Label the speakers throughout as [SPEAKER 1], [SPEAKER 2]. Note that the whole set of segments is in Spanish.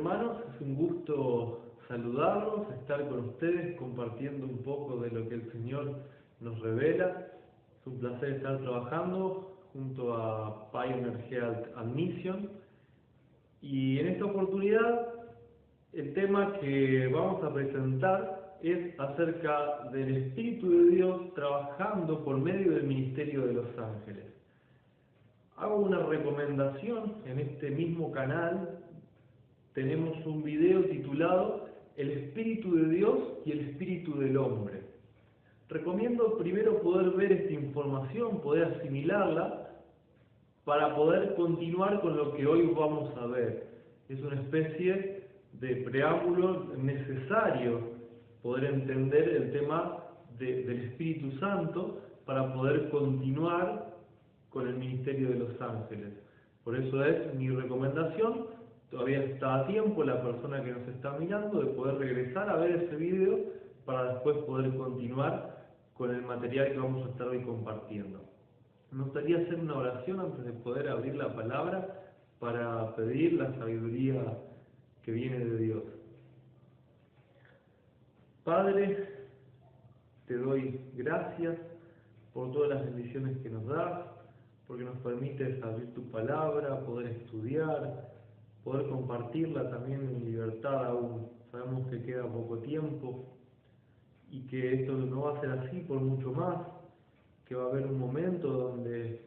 [SPEAKER 1] hermanos, es un gusto saludarlos, estar con ustedes compartiendo un poco de lo que el Señor nos revela. Es un placer estar trabajando junto a Pioneer Health and Mission. Y en esta oportunidad el tema que vamos a presentar es acerca del Espíritu de Dios trabajando por medio del ministerio de los ángeles. Hago una recomendación: en este mismo canal tenemos un video titulado El Espíritu de Dios y el Espíritu del Hombre. Recomiendo primero poder ver esta información, poder asimilarla, para poder continuar con lo que hoy vamos a ver. Es una especie de preámbulo necesario poder entender el tema del Espíritu Santo para poder continuar con el ministerio de los ángeles. Por eso es mi recomendación. Todavía está a tiempo la persona que nos está mirando de poder regresar a ver ese video para después poder continuar con el material que vamos a estar hoy compartiendo. Me gustaría hacer una oración antes de poder abrir la palabra para pedir la sabiduría que viene de Dios. Padre, te doy gracias por todas las bendiciones que nos das, porque nos permites abrir tu palabra, poder estudiar, poder compartirla también en libertad aún. Sabemos que queda poco tiempo y que esto no va a ser así por mucho más, que va a haber un momento donde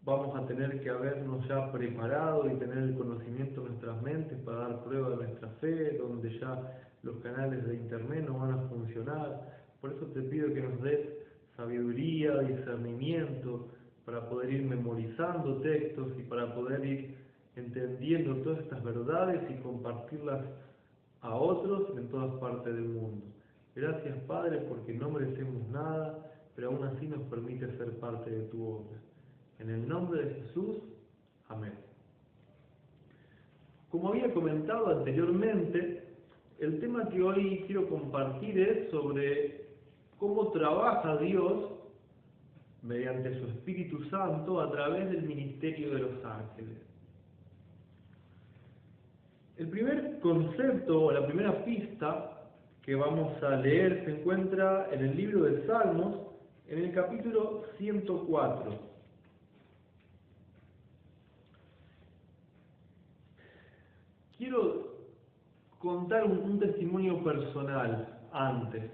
[SPEAKER 1] vamos a tener que habernos ya preparado y tener el conocimiento en nuestras mentes para dar prueba de nuestra fe, donde ya los canales de internet no van a funcionar. Por eso te pido que nos des sabiduría, discernimiento, para poder ir memorizando textos y para poder ir entendiendo todas estas verdades y compartirlas a otros en todas partes del mundo. Gracias, Padre, porque no merecemos nada, pero aún así nos permite ser parte de tu obra. En el nombre de Jesús, amén. Como había comentado anteriormente, el tema que hoy quiero compartir es sobre cómo trabaja Dios mediante su Espíritu Santo a través del ministerio de los ángeles. El primer concepto o la primera pista que vamos a leer se encuentra en el libro de Salmos, en el capítulo 104. Quiero contar un testimonio personal antes.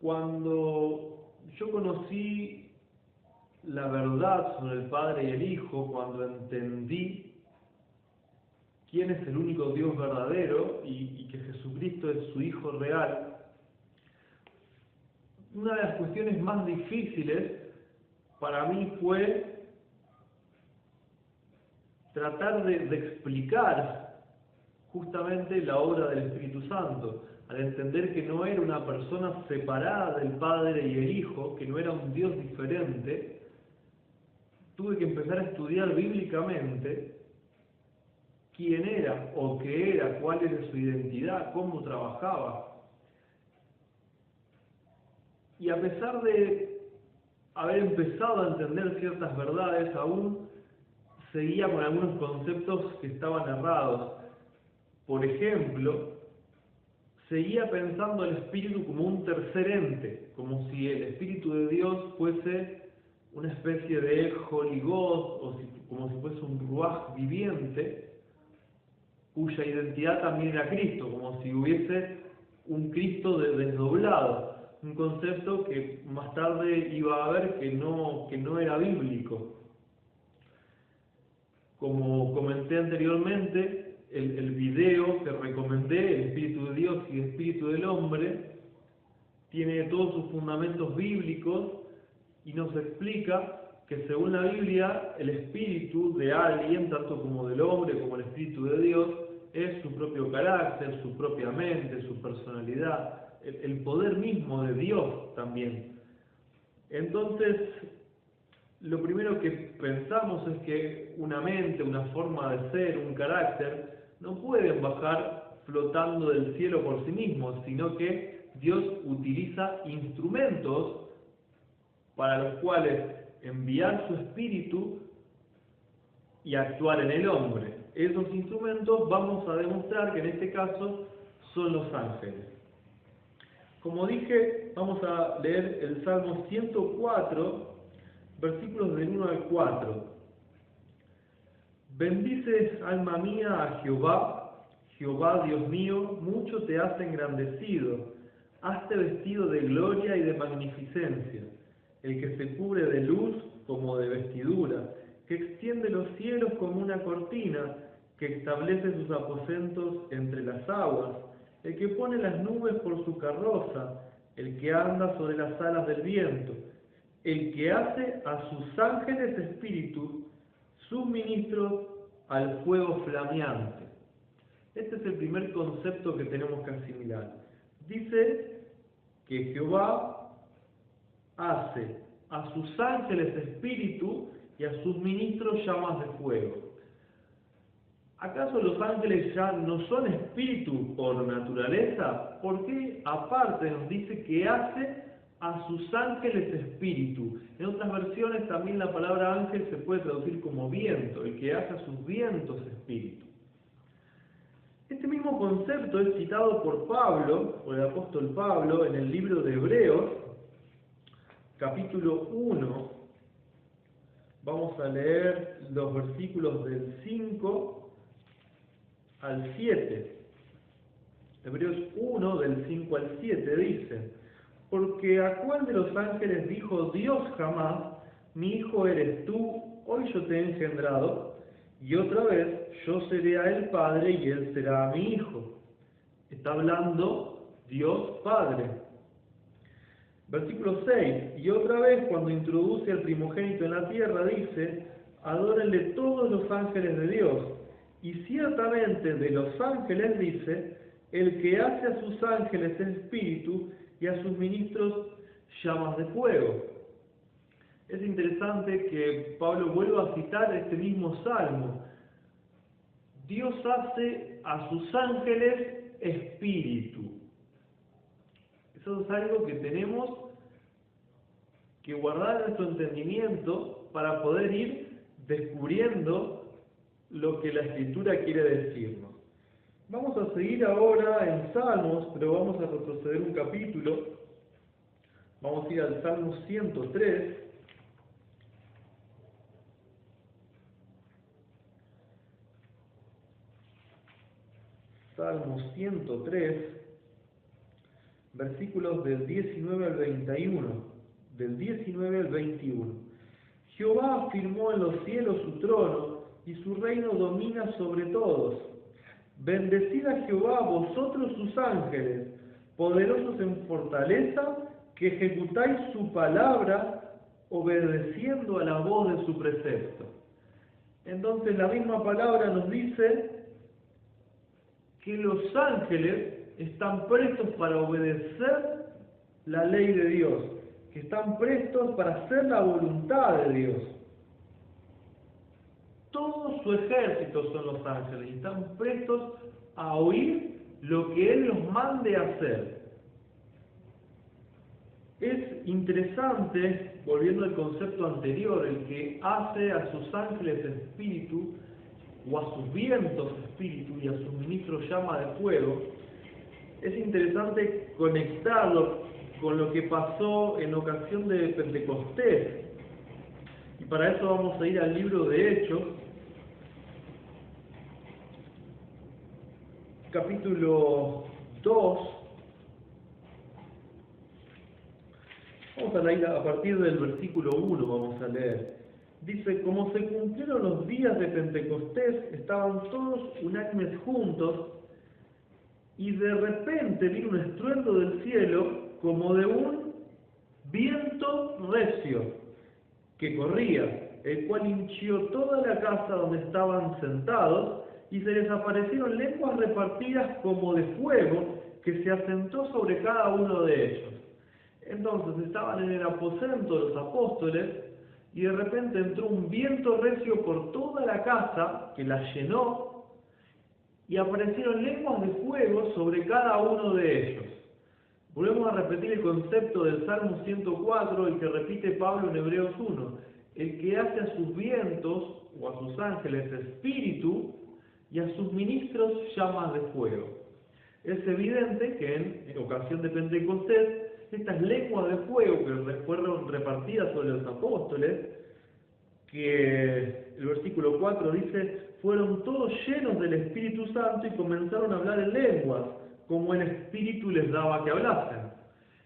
[SPEAKER 1] Cuando yo conocí la verdad sobre el Padre y el Hijo, cuando entendí quién es el único Dios verdadero y que Jesucristo es su Hijo real, una de las cuestiones más difíciles para mí fue tratar de explicar justamente la obra del Espíritu Santo, al entender que no era una persona separada del Padre y el Hijo, que no era un Dios diferente. Tuve que empezar a estudiar bíblicamente quién era o qué era, cuál era su identidad, cómo trabajaba. Y a pesar de haber empezado a entender ciertas verdades, aún seguía con algunos conceptos que estaban errados. Por ejemplo, seguía pensando al Espíritu como un tercer ente, como si el Espíritu de Dios fuese una especie de Holy Ghost, o como si fuese un Ruach viviente, cuya identidad también era Cristo, como si hubiese un Cristo desdoblado, un concepto que más tarde iba a ver que no era bíblico. Como comenté anteriormente, el video que recomendé, El Espíritu de Dios y el Espíritu del Hombre, tiene todos sus fundamentos bíblicos y nos explica que según la Biblia, el espíritu de alguien, tanto como del hombre como el Espíritu de Dios, es su propio carácter, su propia mente, su personalidad, el poder mismo de Dios también. Entonces, lo primero que pensamos es que una mente, una forma de ser, un carácter, no pueden bajar flotando del cielo por sí mismos, sino que Dios utiliza instrumentos para los cuales enviar su espíritu y actuar en el hombre. esos instrumentos, vamos a demostrar que en este caso son los ángeles. Como dije, vamos a leer el Salmo 104, versículos del 1 al 4. Bendice, alma mía, a Jehová, Jehová Dios mío, mucho te has engrandecido, hazte vestido de gloria y de magnificencia, el que se cubre de luz como de vestidura, que extiende los cielos como una cortina, que establece sus aposentos entre las aguas, el que pone las nubes por su carroza, el que anda sobre las alas del viento, el que hace a sus ángeles espíritu, sus ministros al fuego flameante. Este es el primer concepto que tenemos que asimilar. Dice que Jehová hace a sus ángeles espíritu y a sus ministros llamas de fuego. ¿Acaso los ángeles ya no son espíritu por naturaleza? ¿Por qué aparte nos dice que hace a sus ángeles espíritu? En otras versiones también la palabra ángel se puede traducir como viento, el que hace a sus vientos espíritu. Este mismo concepto es citado por Pablo, por el apóstol Pablo, en el libro de Hebreos, capítulo 1. Vamos a leer los versículos del 5 al 7. Hebreos 1, del 5 al 7 dice: porque a cuál de los ángeles dijo Dios jamás, mi hijo eres tú, hoy yo te he engendrado, y otra vez yo seré a él padre y él será a mi hijo. Está hablando Dios Padre. Versículo 6, y otra vez cuando introduce al primogénito en la tierra dice: adórenle todos los ángeles de Dios. Y ciertamente de los ángeles dice: el que hace a sus ángeles espíritu y a sus ministros llamas de fuego. Es interesante que Pablo vuelva a citar este mismo salmo. Dios hace a sus ángeles espíritu. Eso es algo que tenemos que guardar en nuestro entendimiento para poder ir descubriendo lo que la Escritura quiere decirnos. Vamos a seguir ahora en Salmos, pero vamos a retroceder un capítulo. Vamos a ir al Salmo 103. Salmo 103, versículos del 19 al 21. Del 19 al 21. Jehová afirmó en los cielos su trono, y su reino domina sobre todos. Bendecid a Jehová vosotros sus ángeles, poderosos en fortaleza, que ejecutáis su palabra, obedeciendo a la voz de su precepto. Entonces la misma palabra nos dice que los ángeles están prestos para obedecer la ley de Dios, que están prestos para hacer la voluntad de Dios. Todo su ejército son los ángeles y están prestos a oír lo que Él los mande a hacer. Es interesante, volviendo al concepto anterior, el que hace a sus ángeles espíritu o a sus vientos espíritu y a sus ministros llama de fuego. Es interesante conectarlo con lo que pasó en ocasión de Pentecostés. Y para eso vamos a ir al libro de Hechos, capítulo 2. Vamos a leer a partir del versículo 1, vamos a leer. Dice: como se cumplieron los días de Pentecostés, estaban todos unánimes juntos, y de repente vino un estruendo del cielo, como de un viento recio, que corría, el cual hinchió toda la casa donde estaban sentados, y se les aparecieron lenguas repartidas como de fuego, que se asentó sobre cada uno de ellos. Entonces estaban en el aposento los apóstoles, y de repente entró un viento recio por toda la casa, que la llenó, y aparecieron lenguas de fuego sobre cada uno de ellos. Volvemos a repetir el concepto del Salmo 104, el que repite Pablo en Hebreos 1. El que hace a sus vientos, o a sus ángeles, espíritu, y a sus ministros llamas de fuego. Es evidente que en ocasión de Pentecostés, estas lenguas de fuego que fueron repartidas sobre los apóstoles, que el versículo 4 dice, fueron todos llenos del Espíritu Santo y comenzaron a hablar en lenguas, como el Espíritu les daba que hablasen.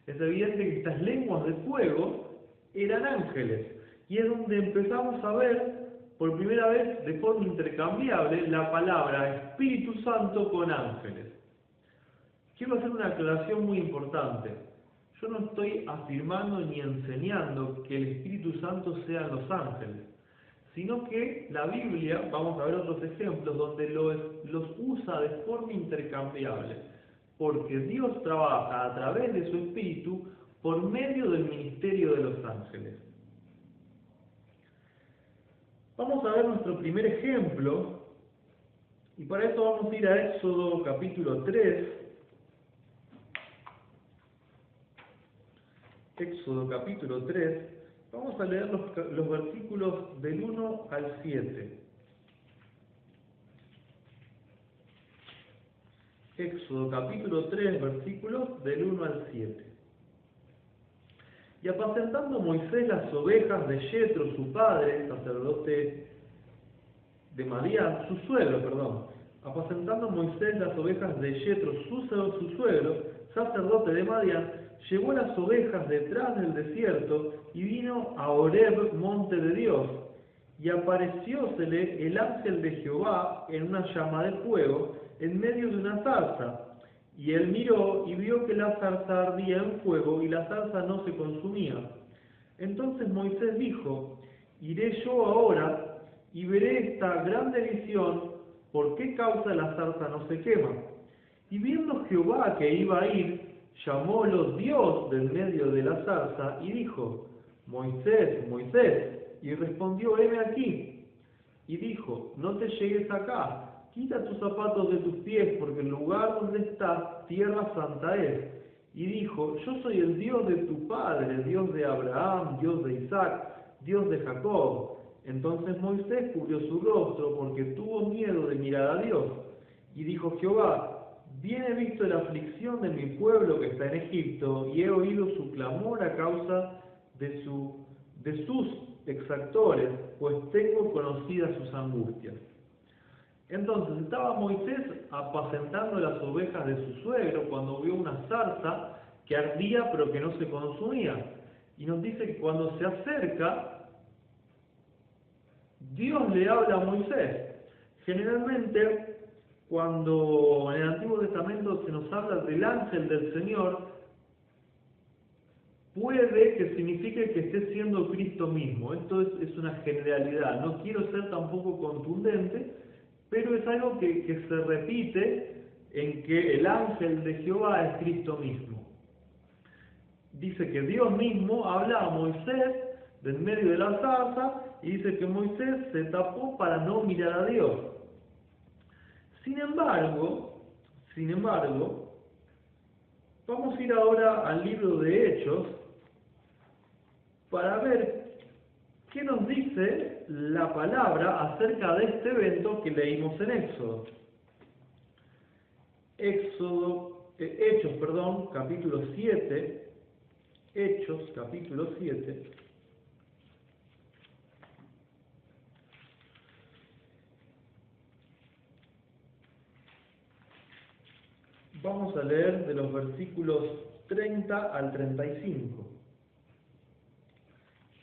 [SPEAKER 1] Es evidente que estas lenguas de fuego eran ángeles, y es donde empezamos a ver por primera vez de forma intercambiable la palabra Espíritu Santo con ángeles. Quiero hacer una aclaración muy importante. Yo no estoy afirmando ni enseñando que el Espíritu Santo sean los ángeles, sino que la Biblia, vamos a ver otros ejemplos, donde los usa de forma intercambiable, porque Dios trabaja a través de su Espíritu por medio del ministerio de los ángeles. Vamos a ver nuestro primer ejemplo, y para eso vamos a ir a Éxodo capítulo 3. Éxodo capítulo 3, vamos a leer los versículos del 1 al 7. Éxodo capítulo 3, versículos del 1 al 7. Y apacentando Moisés las ovejas de Yetro, su padre, sacerdote de Madián, su suegro, apacentando Moisés las ovejas de Yetro, su suegro, sacerdote de Madián, llevó las ovejas detrás del desierto y vino a Horeb, monte de Dios, y apareciósele el ángel de Jehová en una llama de fuego en medio de una zarza. Y él miró y vio que la zarza ardía en fuego y la zarza no se consumía. Entonces Moisés dijo, iré yo ahora y veré esta grande visión, ¿por qué causa la zarza no se quema? Y viendo Jehová que iba a ir, llamólo Dios del medio de la zarza y dijo, Moisés, Moisés, y respondió, heme aquí. Y dijo, no te llegues acá, quita tus zapatos de tus pies, porque el lugar donde estás, tierra santa es. Y dijo, yo soy el Dios de tu padre, Dios de Abraham, Dios de Isaac, Dios de Jacob. Entonces Moisés cubrió su rostro, porque tuvo miedo de mirar a Dios. Y dijo Jehová, bien he visto la aflicción de mi pueblo que está en Egipto, y he oído su clamor a causa de sus exactores, pues tengo conocidas sus angustias. Entonces estaba Moisés apacentando las ovejas de su suegro cuando vio una zarza que ardía pero que no se consumía. Y nos dice que cuando se acerca, Dios le habla a Moisés. Generalmente, cuando en el Antiguo Testamento se nos habla del ángel del Señor, puede que signifique que esté siendo Cristo mismo. Esto es una generalidad. No quiero ser tampoco contundente, pero es algo que se repite en que el ángel de Jehová es Cristo mismo. Dice que Dios mismo habla a Moisés del medio de la zarza y dice que Moisés se tapó para no mirar a Dios. Sin embargo, vamos a ir ahora al libro de Hechos para ver qué nos dice la palabra acerca de este evento que leímos en Éxodo. Hechos, capítulo 7. Hechos, capítulo 7. Vamos a leer de los versículos 30 al 35.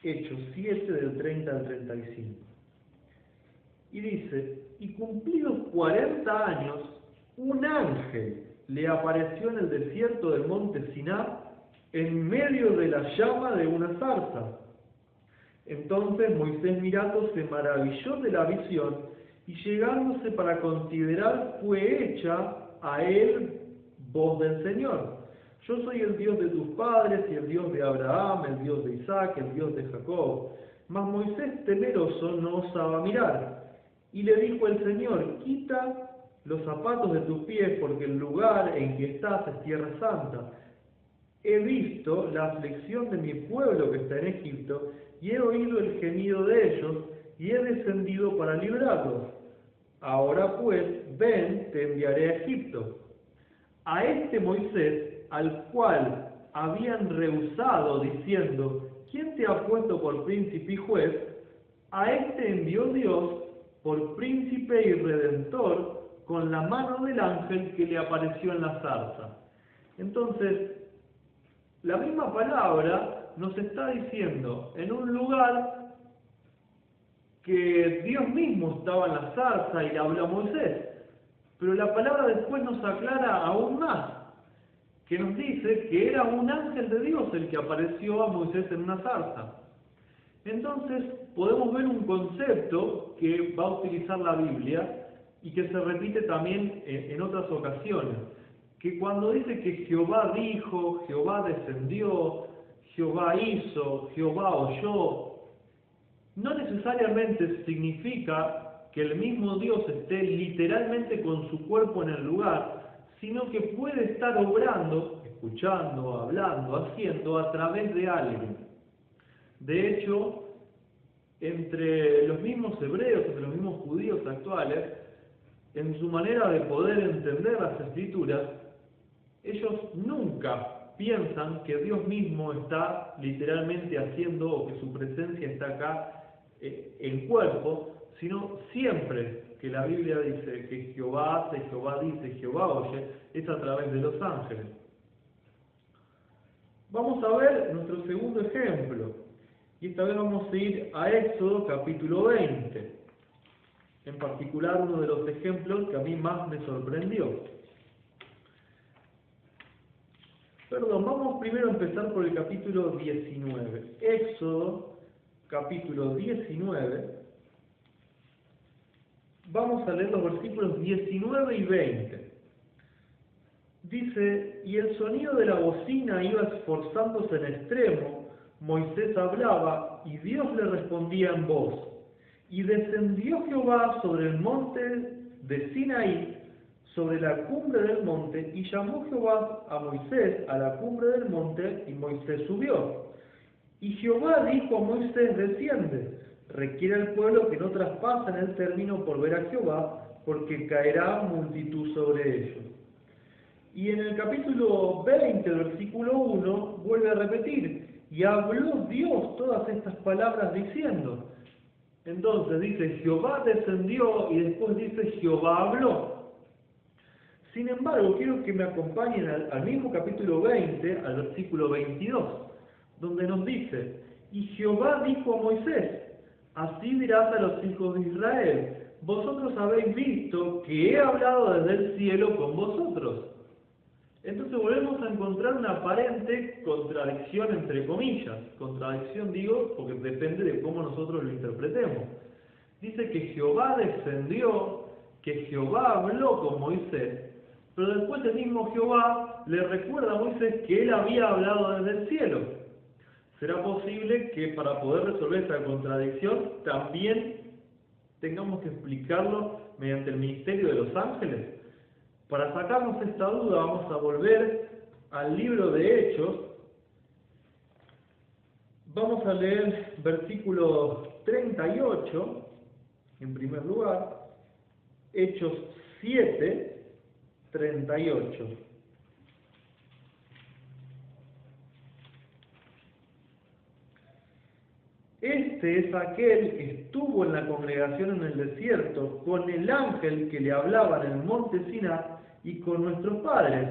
[SPEAKER 1] Hechos 7, del 30 al 35. Y dice, y cumplidos 40 años, un ángel le apareció en el desierto del monte Siná, en medio de la llama de una zarza. Entonces Moisés mirando se maravilló de la visión, y llegándose para considerar, fue hecha a él voz del Señor. Yo soy el Dios de tus padres, y el Dios de Abraham, el Dios de Isaac, el Dios de Jacob. Mas Moisés temeroso no osaba mirar. Y le dijo el Señor, quita los zapatos de tus pies, porque el lugar en que estás es tierra santa. He visto la aflicción de mi pueblo que está en Egipto, y he oído el gemido de ellos, y he descendido para librarlos. Ahora pues, ven, te enviaré a Egipto. A este Moisés, al cual habían rehusado diciendo, ¿quién te ha puesto por príncipe y juez? A este envió Dios por príncipe y redentor con la mano del ángel que le apareció en la zarza. Entonces, la misma palabra nos está diciendo en un lugar que Dios mismo estaba en la zarza y le habló a Moisés. Pero la palabra después nos aclara aún más, que nos dice que era un ángel de Dios el que apareció a Moisés en una zarza. Entonces podemos ver un concepto que va a utilizar la Biblia y que se repite también en otras ocasiones, que cuando dice que Jehová dijo, Jehová descendió, Jehová hizo, Jehová oyó, no necesariamente significa que el mismo Dios esté literalmente con su cuerpo en el lugar, sino que puede estar obrando, escuchando, hablando, haciendo a través de alguien. De hecho, entre los mismos hebreos, entre los mismos judíos actuales, en su manera de poder entender las Escrituras, ellos nunca piensan que Dios mismo está literalmente haciendo o que su presencia está acá en cuerpo, sino siempre que la Biblia dice que Jehová hace, Jehová dice, Jehová oye, es a través de los ángeles. Vamos a ver nuestro segundo ejemplo, y esta vez vamos a ir a Éxodo capítulo 20, en particular uno de los ejemplos que a mí más me sorprendió. Vamos primero a empezar por el capítulo 19. Éxodo, capítulo 19. Vamos a leer los versículos 19 y 20. Dice, y el sonido de la bocina iba esforzándose en extremo, Moisés hablaba, y Dios le respondía en voz. Y descendió Jehová sobre el monte de Sinaí, sobre la cumbre del monte, y llamó Jehová a Moisés a la cumbre del monte, y Moisés subió. Y Jehová dijo a Moisés, desciende, requiere al pueblo que no traspasen el término por ver a Jehová, porque caerá multitud sobre ellos. Y en el capítulo 20, versículo 1, vuelve a repetir, y habló Dios todas estas palabras diciendo. Entonces dice, Jehová descendió, y después dice, Jehová habló. Sin embargo, quiero que me acompañen al mismo capítulo 20, al versículo 22, donde nos dice, y Jehová dijo a Moisés, así dirás a los hijos de Israel, vosotros habéis visto que he hablado desde el cielo con vosotros. Entonces volvemos a encontrar una aparente contradicción entre comillas. Contradicción digo porque depende de cómo nosotros lo interpretemos. Dice que Jehová descendió, que Jehová habló con Moisés, pero después el mismo Jehová le recuerda a Moisés que él había hablado desde el cielo. ¿Será posible que para poder resolver esta contradicción también tengamos que explicarlo mediante el ministerio de los ángeles? Para sacarnos esta duda vamos a volver al libro de Hechos. Vamos a leer versículo 38, en primer lugar, Hechos 7, 38. Este es aquel que estuvo en la congregación en el desierto, con el ángel que le hablaba en el monte Siná y con nuestros padres,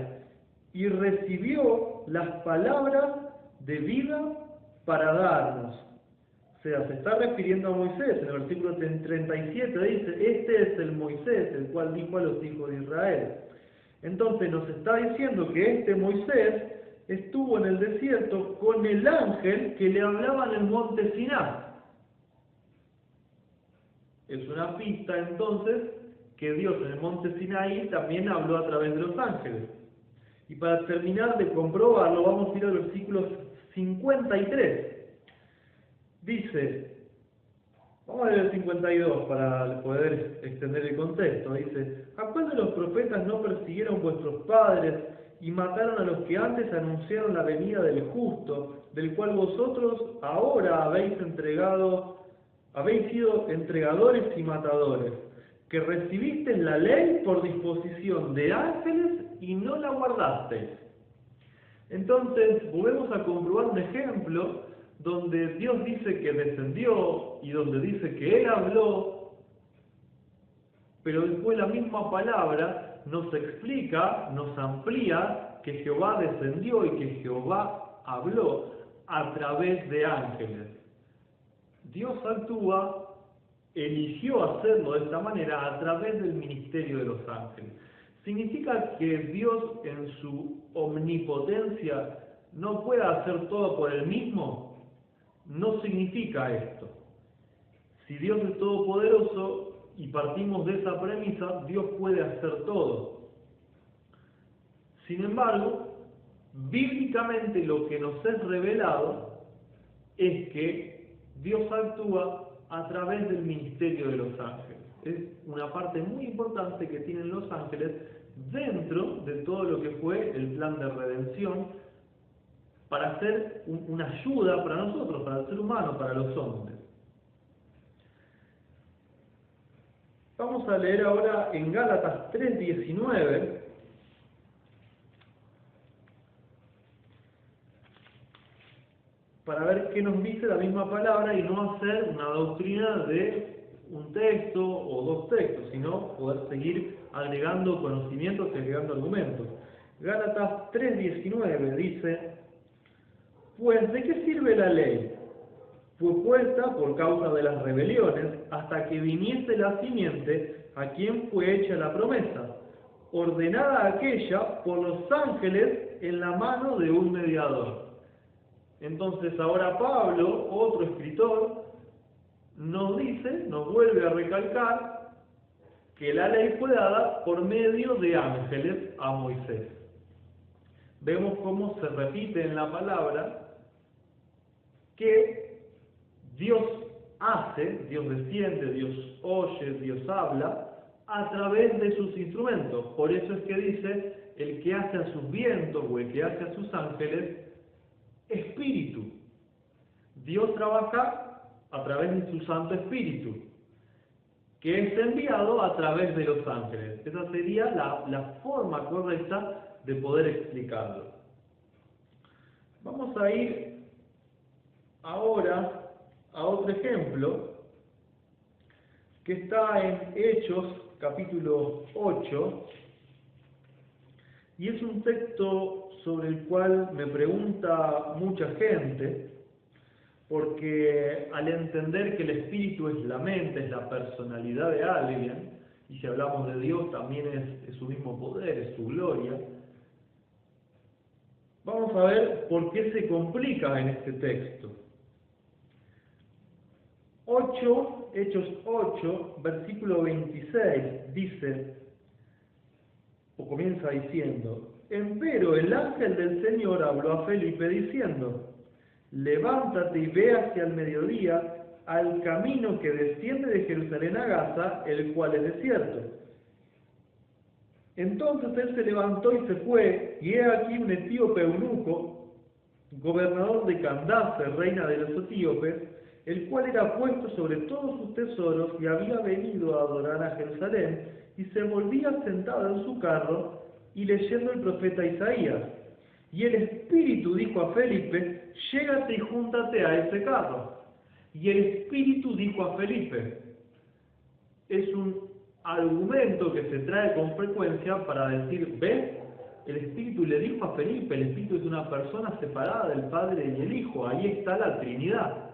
[SPEAKER 1] y recibió las palabras de vida para darnos. O sea, se está refiriendo a Moisés. En el versículo 37 dice, este es el Moisés, el cual dijo a los hijos de Israel. Entonces nos está diciendo que este Moisés estuvo en el desierto con el ángel que le hablaba en el monte Siná. Es una pista entonces que Dios en el monte Sinaí también habló a través de los ángeles. Y para terminar de comprobarlo, vamos a ir al versículo 53. Dice, vamos a leer el 52 para poder extender el contexto. Dice, ¿a cuál de los profetas no persiguieron vuestros padres y mataron a los que antes anunciaron la venida del justo, del cual vosotros ahora habéis sido entregadores y matadores? que recibisteis la ley por disposición de ángeles y no la guardasteis. Entonces, volvemos a comprobar un ejemplo donde Dios dice que descendió y donde dice que Él habló, pero después la misma palabra nos explica, nos amplía que Jehová descendió y que Jehová habló a través de ángeles. Dios actúa, eligió hacerlo de esta manera a través del ministerio de los ángeles. ¿Significa que Dios en su omnipotencia no pueda hacer todo por Él mismo? No significa esto. Si Dios es todopoderoso y partimos de esa premisa, Dios puede hacer todo. Sin embargo, bíblicamente lo que nos es revelado es que Dios actúa a través del ministerio de los ángeles. Es una parte muy importante que tienen los ángeles dentro de todo lo que fue el plan de redención para hacer una ayuda para nosotros, para el ser humano, para los hombres. Vamos a leer ahora en Gálatas 3:19. Para ver qué nos dice la misma palabra y no hacer una doctrina de un texto o dos textos, sino poder seguir agregando conocimientos y agregando argumentos. Gálatas 3:19 dice: pues ¿de qué sirve la ley? Fue puesta por causa de las rebeliones hasta que viniese la simiente a quien fue hecha la promesa, ordenada aquella por los ángeles en la mano de un mediador. Entonces ahora Pablo, otro escritor, nos dice, nos vuelve a recalcar que la ley fue dada por medio de ángeles a Moisés. Vemos cómo se repite en la palabra que Dios hace, Dios desciende, Dios oye, Dios habla a través de sus instrumentos. Por eso es que dice, el que hace a sus vientos o el que hace a sus ángeles, espíritu. Dios trabaja a través de su Santo Espíritu, que es enviado a través de los ángeles. Esa sería la forma correcta de poder explicarlo. Vamos a ir ahora a otro ejemplo que está en Hechos capítulo 8 y es un texto sobre el cual me pregunta mucha gente, porque al entender que el espíritu es la mente, es la personalidad de alguien, y si hablamos de Dios también es su mismo poder, es su gloria, vamos a ver por qué se complica en este texto. Hechos 8, versículo 26, dice, o comienza diciendo: empero el ángel del Señor habló a Felipe diciendo: levántate y ve hacia el mediodía al camino que desciende de Jerusalén a Gaza, el cual es desierto. Entonces él se levantó y se fue, y he aquí un etíope eunuco, gobernador de Candace, reina de los etíopes, el cual era puesto sobre todos sus tesoros y había venido a adorar a Jerusalén, y se volvía sentado en su carro y leyendo el profeta Isaías. Y el Espíritu dijo a Felipe: llégate y júntate a ese carro. Y el Espíritu dijo a Felipe. Es un argumento que se trae con frecuencia para decir, ¿ves? El Espíritu le dijo a Felipe, el Espíritu es una persona separada del Padre y el Hijo, ahí está la Trinidad.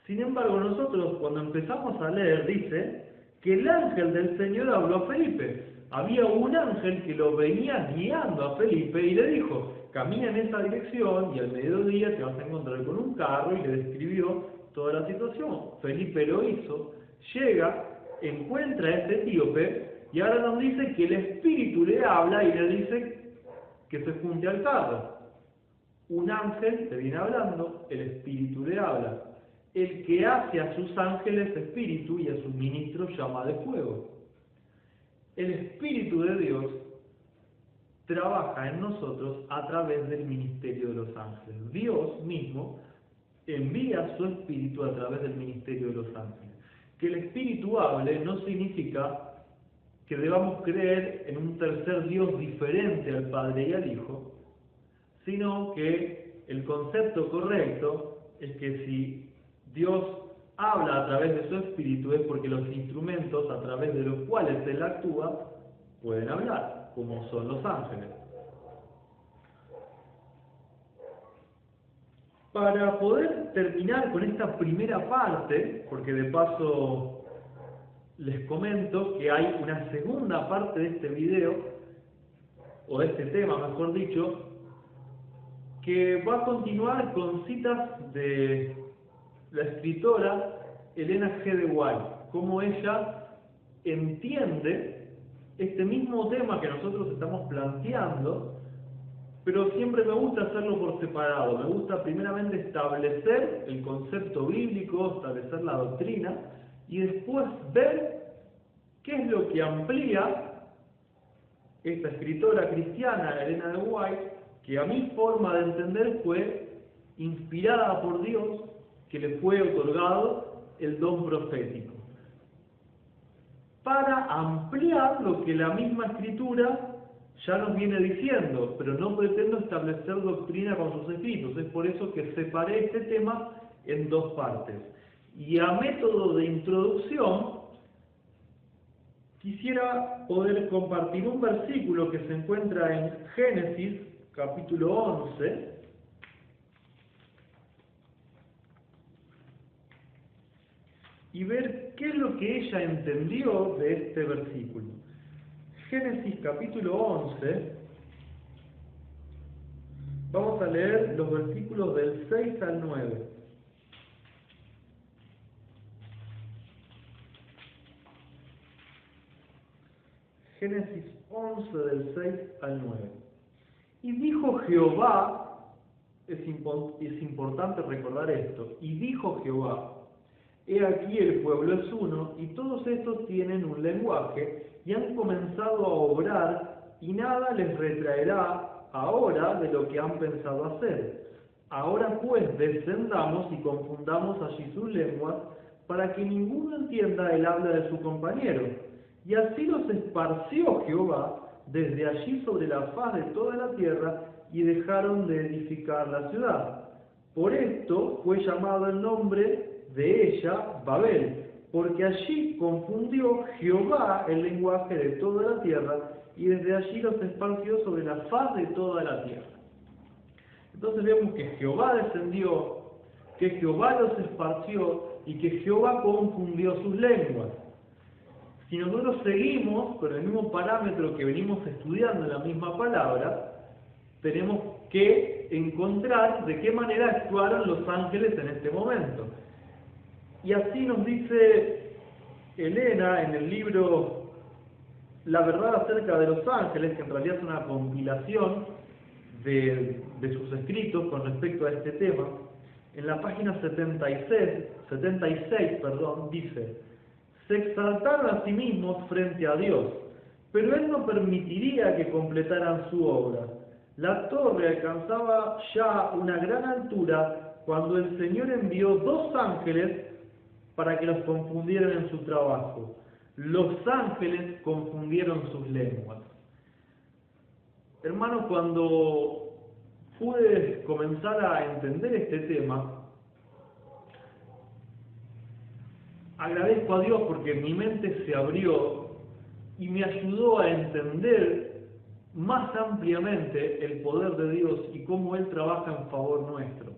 [SPEAKER 1] Sin embargo, nosotros cuando empezamos a leer, dice que el ángel del Señor habló a Felipe. Había un ángel que lo venía guiando a Felipe y le dijo: camina en esa dirección y al mediodía te vas a encontrar con un carro, y le describió toda la situación. Felipe lo hizo, llega, encuentra a este etíope y ahora nos dice que el Espíritu le habla y le dice que se junte al carro. Un ángel le viene hablando, el Espíritu le habla. El que hace a sus ángeles espíritu y a sus ministros llama de fuego. El Espíritu de Dios trabaja en nosotros a través del ministerio de los ángeles. Dios mismo envía su Espíritu a través del ministerio de los ángeles. Que el Espíritu hable no significa que debamos creer en un tercer Dios diferente al Padre y al Hijo, sino que el concepto correcto es que si Dios habla a través de su Espíritu es porque los instrumentos a través de los cuales Él actúa pueden hablar, como son los ángeles. Para poder terminar con esta primera parte, porque de paso les comento que hay una segunda parte de este video, o de este tema mejor dicho, que va a continuar con citas de la escritora Elena G. de White, cómo ella entiende este mismo tema que nosotros estamos planteando, pero siempre me gusta hacerlo por separado. Me gusta primeramente establecer el concepto bíblico, establecer la doctrina, y después ver qué es lo que amplía esta escritora cristiana, Elena de White, que a mi forma de entender fue inspirada por Dios, que le fue otorgado el don profético, para ampliar lo que la misma escritura ya nos viene diciendo, pero no pretendo establecer doctrina con sus escritos. Es por eso que separé este tema en dos partes. Y a método de introducción, quisiera poder compartir un versículo que se encuentra en Génesis, capítulo 11, y ver qué es lo que ella entendió de este versículo. Génesis capítulo 11, vamos a leer los versículos del 6 al 9. Génesis 11 del 6 al 9. Y dijo Jehová, es importante recordar esto, y dijo Jehová, he aquí el pueblo es uno, y todos estos tienen un lenguaje, y han comenzado a obrar, y nada les retraerá ahora de lo que han pensado hacer. Ahora pues descendamos y confundamos allí sus lenguas, para que ninguno entienda el habla de su compañero. Y así los esparció Jehová desde allí sobre la faz de toda la tierra, y dejaron de edificar la ciudad. Por esto fue llamado el nombre de ella Babel, porque allí confundió Jehová el lenguaje de toda la tierra, y desde allí los esparció sobre la faz de toda la tierra. Entonces vemos que Jehová descendió, que Jehová los esparció y que Jehová confundió sus lenguas. Si nosotros seguimos con el mismo parámetro que venimos estudiando en la misma palabra, tenemos que encontrar de qué manera actuaron los ángeles en este momento. Y así nos dice Elena en el libro La verdad acerca de los ángeles, que en realidad es una compilación de sus escritos con respecto a este tema. En la página 76, dice: se exaltaron a sí mismos frente a Dios, pero Él no permitiría que completaran su obra. La torre alcanzaba ya una gran altura cuando el Señor envió dos ángeles para que los confundieran en su trabajo. Los ángeles confundieron sus lenguas. Hermanos, cuando pude comenzar a entender este tema, agradezco a Dios porque mi mente se abrió y me ayudó a entender más ampliamente el poder de Dios y cómo Él trabaja en favor nuestro.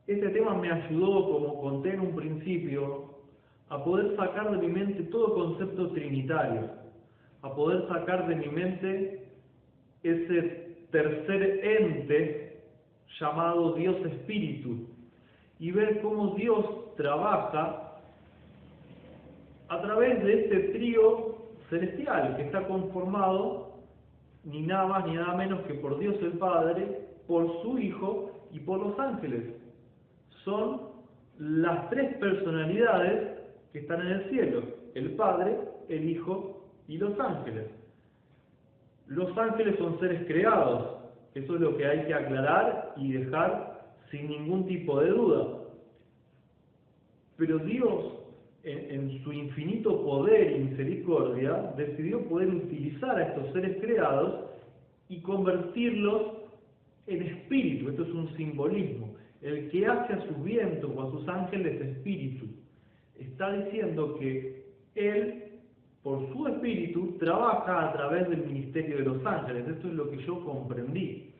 [SPEAKER 1] Este tema me ayudó, como conté en un principio, a poder sacar de mi mente todo concepto trinitario, a poder sacar de mi mente ese tercer ente llamado Dios Espíritu, y ver cómo Dios trabaja a través de este trío celestial que está conformado ni nada más ni nada menos que por Dios el Padre, por su Hijo y por los ángeles. Son las tres personalidades que están en el cielo: el Padre, el Hijo y los ángeles. Los ángeles son seres creados, eso es lo que hay que aclarar y dejar sin ningún tipo de duda. Pero Dios en su infinito poder y misericordia, decidió poder utilizar a estos seres creados y convertirlos en espíritu. Esto es un simbolismo. El que hace a sus vientos o a sus ángeles espíritu. Está diciendo que Él, por su espíritu, trabaja a través del ministerio de los ángeles. Esto es lo que yo comprendí.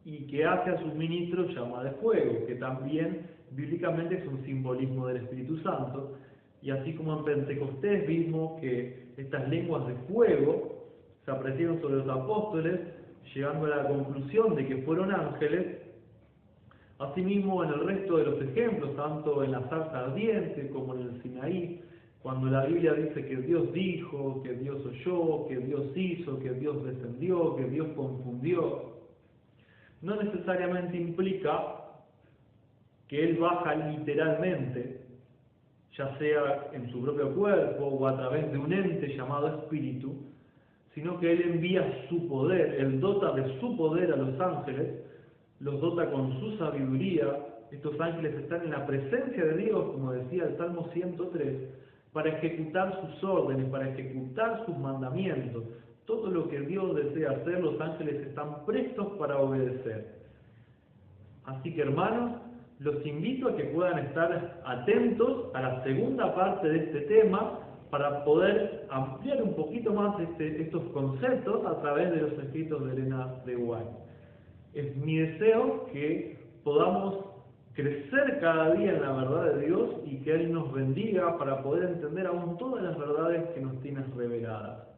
[SPEAKER 1] Y que hace a sus ministros llama de fuego, que también bíblicamente es un simbolismo del Espíritu Santo. Y así como en Pentecostés vimos que estas lenguas de fuego se aparecieron sobre los apóstoles, llegando a la conclusión de que fueron ángeles. Asimismo, en el resto de los ejemplos, tanto en la zarza ardiente como en el Sinaí, cuando la Biblia dice que Dios dijo, que Dios oyó, que Dios hizo, que Dios descendió, que Dios confundió, no necesariamente implica que Él baja literalmente, ya sea en su propio cuerpo o a través de un ente llamado espíritu, sino que Él envía su poder, Él dota de su poder a los ángeles, los dota con su sabiduría. Estos ángeles están en la presencia de Dios, como decía el Salmo 103, para ejecutar sus órdenes, para ejecutar sus mandamientos. Todo lo que Dios desea hacer, los ángeles están prestos para obedecer. Así que, hermanos, los invito a que puedan estar atentos a la segunda parte de este tema para poder ampliar un poquito más estos conceptos a través de los escritos de Elena de White. Es mi deseo que podamos crecer cada día en la verdad de Dios y que Él nos bendiga para poder entender aún todas las verdades que nos tienes reveladas.